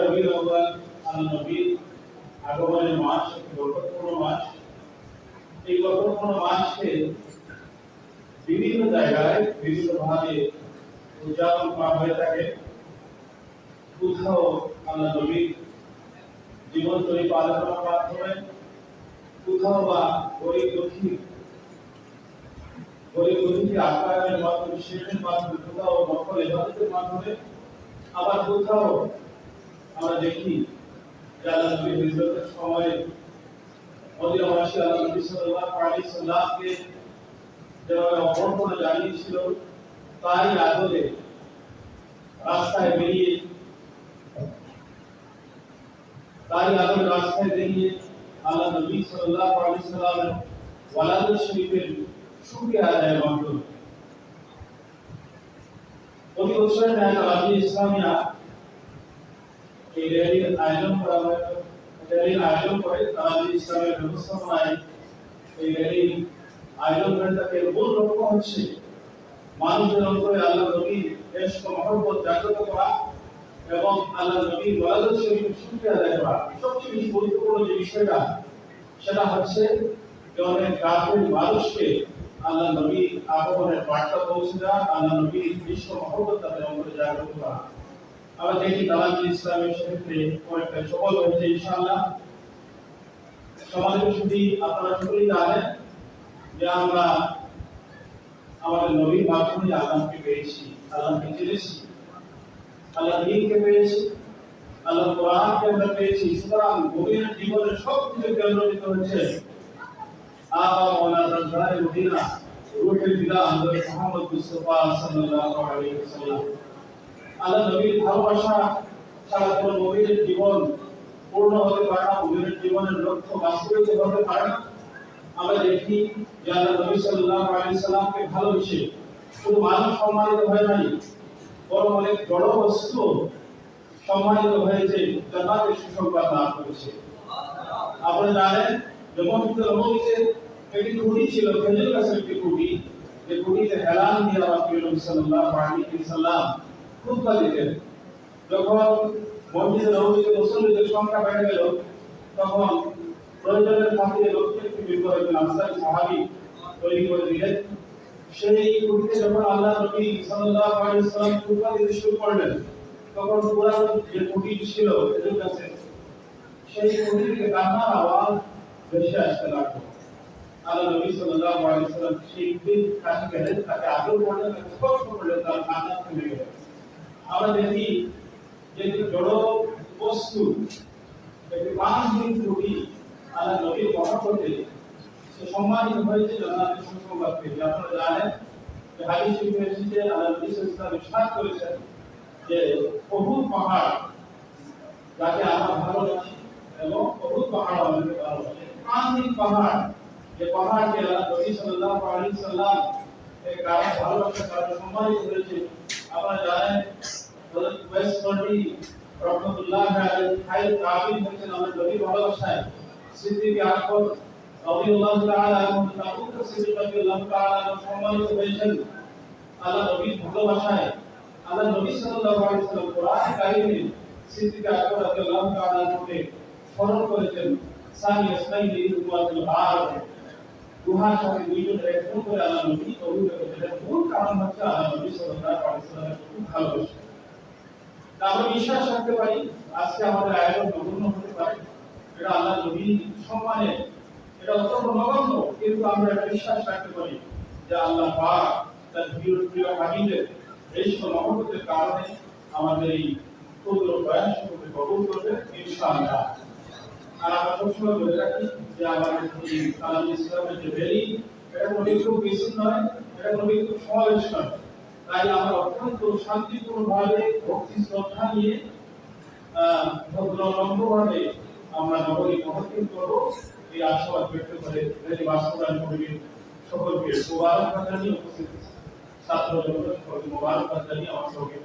রবিউল আউয়াল আল্লাহর নবীর আগমনের মাস, একটি বরকতপূর্ণ মাস। এই বরকতপূর্ণ মাসকে বিভিন্ন জায়গায় বিভিন্নভাবে উদযাপন করা হয়ে থাকে। কোথাও আল্লাহ নবীর জীবন চরিত্র আলোচনার মাধ্যমে, কোথাও বা গরিব দুঃখী আপ্যায়নের মাধ্যমে, শিল্পের মাধ্যমে, কোথাও নকল ইবাদতের মাধ্যমে, আবার কোথাও আমরা দেখি যে আল্লাহ নবীর হিজরতের সময়ে মদিনাবাসী আল্লাহ নবী সাল্লাল্লাহু আলাইহি ওয়াসাল্লামকে যেভাবে অভ্যর্থনা জানিয়েছিল, তাই আদলে রাস্তায় বেরিয়ে আল্লাহ নবী সাল্লাল্লাহু আলাইহি ওয়াসাল্লামের ওয়ালাদ শরীফের শুকরিয়া আদায়ের মাধ্যমে প্রতি বছরের ন্যায় তারাবি ইসলামিয়া এই র্যালির আয়োজন করা হয়। র্যালির আয়োজন করে তারাবি ইসলামের ব্যবস্থাপনায় এই র্যালির আয়োজন করে থাকে। মূল লক্ষ্য হচ্ছে মানুষের অন্তরে আল্লাহ নবীর ইশক ও মহব্বত জাগ্রত করা এবং আল্লাহ নবীর ওয়ালাদ শরীফের শুকরিয়া আদায় করা। সবচেয়ে বেশি গুরুত্বপূর্ণ যে বিষয়টা, সেটা হচ্ছে যে অনেক কাফের মানুষকে আল্লাহ নবীর আগমনের বার্তা পৌঁছে দেওয়া, আল্লাহ নবীর ইশক ও মহব্বত তাদের অন্তরে জাগ্রত করা। আমরা দেখি তারাবি ইসলামের ক্ষেত্রে অনেকটা সফল হয়েছে ইনশাআল্লাহ। সমাজের শুধু আপনারা সকলেই জানেন যে আমরা আমাদের নবীর মাধ্যমে আল্লাহকে পেয়েছি, আল্লাহকে চিনেছি, আল্লাহ দ্বীনকে পেয়েছি, আল্লাহ কোরআনকে আমরা পেয়েছি। সুতরাং মুমিনের জীবনের সবকিছু কেন্দ্রিত হচ্ছে আবা মাওলানা জারে মদিনা রূহুল বিলা হযরত মুহাম্মদ মুস্তাফা সাল্লাল্লাহু আলাইহি ওয়াসাল্লাম। আল্লাহ নবীর ভালোবাসা ছাড়া কোনো মুমিনের জীবন পূর্ণ হতে পারে না, মুমিনের জীবনের লক্ষ্য বাস্তবায়িত হতে পারে না। আমরা দেখি যে আল্লাহ নবী সাল্লাল্লাহু আলাইহি ওয়াসাল্লামকে ভালোবেসে শুধু মানুষ সম্মানিত হয় নাই, বরং অনেক বড় বস্তু সম্মানিত হয়েছে, জান্নাতের সুসংবাদ লাভ করেছে। আপনারা জানেন যে মসজিদে নববীতে একটি খুঁটি ছিল, খেজুর গাছের একটি খুঁটি, যে খুঁটিতে হেলান দিয়ে আমার প্রিয় নবী সাল্লাল্লাহু আলাইহি ওয়াসাল্লাম খুতবা দিতেন। যখন মসজিদে নববীতে মুসল্লিদের সংখ্যা বেড়ে গেল, তখন প্রয়োজনের খাতিরে লোককে একটি মিম্বর একজন আনসারী সাহাবী তৈরি করে দিলেন। সেই খুঁটিতে যখন আল্লাহ নবী সাল্লাল্লাহু আলাইহি ওয়াসাল্লাম খুতবা দিতে শুরু করলেন, তখন পুরানো যে খুঁটি ছিল খেজুর গাছের, সেই খুঁটি থেকে কান্নার আওয়াজ ভেসে আসতে লাগলো। আল্লাহ নবী সাল্লাল্লাহু আলাইহি ওয়াসাল্লাম সেই খুঁটির কাছে গেলেন, তাকে আদর করলেন, তাকে স্পর্শ করলেন, তার কান্না থেমে গেল। আমরা দেখি যে জড় বস্তু একটি মানবিক খুঁটি আল্লাহ নবীর মহব্বতে সে সম্মানিত হয়েছে, জান্নাতের সুসংবাদ পেয়েছে। আপনারা জানেন যে হাদিস শরীফে এসেছে, আল্লাহ নবী সাল্লাল্লাহু আলাইহি ওয়াসাল্লাম ইরশাদ করেছেন যে উহুদ পাহাড় যাকে আমরা ভালোবাসি এবং উহুদ পাহাড় আমাদেরকে ভালোবাসে, মানবিক পাহাড়, যে পাহাড়কে আল্লাহ নবী সাল্লাল্লাহু আলাইহি ওয়াসাল্লাম এর কারণে ভালোবাসার কারণে সম্মানিত হয়েছে। আপনারা জানেন হযরত ওয়াইস করনি রাহমাতুল্লাহ আলাইহি খায়র কাবিল হয়েছেন আমাদের নবীর ভালোবাসায়। সিদ্দিক আকবর রাদিয়াল্লাহু তাআলা এবং আবু বকর সিদ্দিক রাদিয়াল্লাহু তাআলা সম্মানিত হয়েছেন আল্লাহ নবীর ভালোবাসায়। আল্লাহ নবী সাল্লাল্লাহু আলাইহি ওয়াসাল্লাম কোরআন কারীমে সিদ্দিক আকবর রাদিয়াল্লাহু তাআলা কে স্মরণ করেছেন, সানি ইসমাইলি ওয়াতুল আর গুহার সাথে দুইজন একজন করে আল্লাহ নবী অভিযোগ করেছেন। মূল কারণ হচ্ছে আল্লাহ নবী সাল্লাল্লাহু আলাইহি ওয়াসাল্লাম খুব ভালোবাসেন। আমরা বিশ্বাস রাখতে পারি আজকে আমাদের আয়োজন নগণ্য হতে পারে, এটা আল্লাহ নবীর সম্মানে, এটা অত্যন্ত নগণ্য, কিন্তু আমরা এটা বিশ্বাস রাখতে পারি যে আল্লাহ পাক তার প্রিয় হাবিবের ইশক ও মহব্বতের কারণে আমাদের এই ক্ষুদ্র প্রয়াসকে কবুল করবে ইনশাআল্লাহ। আর আমরা সবসময় বলে রাখি যে আমাদের এই তারাবি ইসলামের যে র্যালি, এটা কোনো বিক্ষোভ মিছিল নয়, এটা কোনো বিক্ষোভ সমাবেশ নয়। তাই আমরা অত্যন্ত শান্তিপূর্ণভাবে ভক্তি শ্রদ্ধা নিয়ে ভদ্রনম্রভাবে আমরা নগরী মহত্তম করব, এই আশাবাদ ব্যক্ত করে র্যালি বাস্তবায়ন কমিটির সকলকে মোবারকবাদ জানিয়ে উপস্থিত ছাত্র জনতা সকলকে মোবারকবাদ জানিয়ে আমার সঙ্গে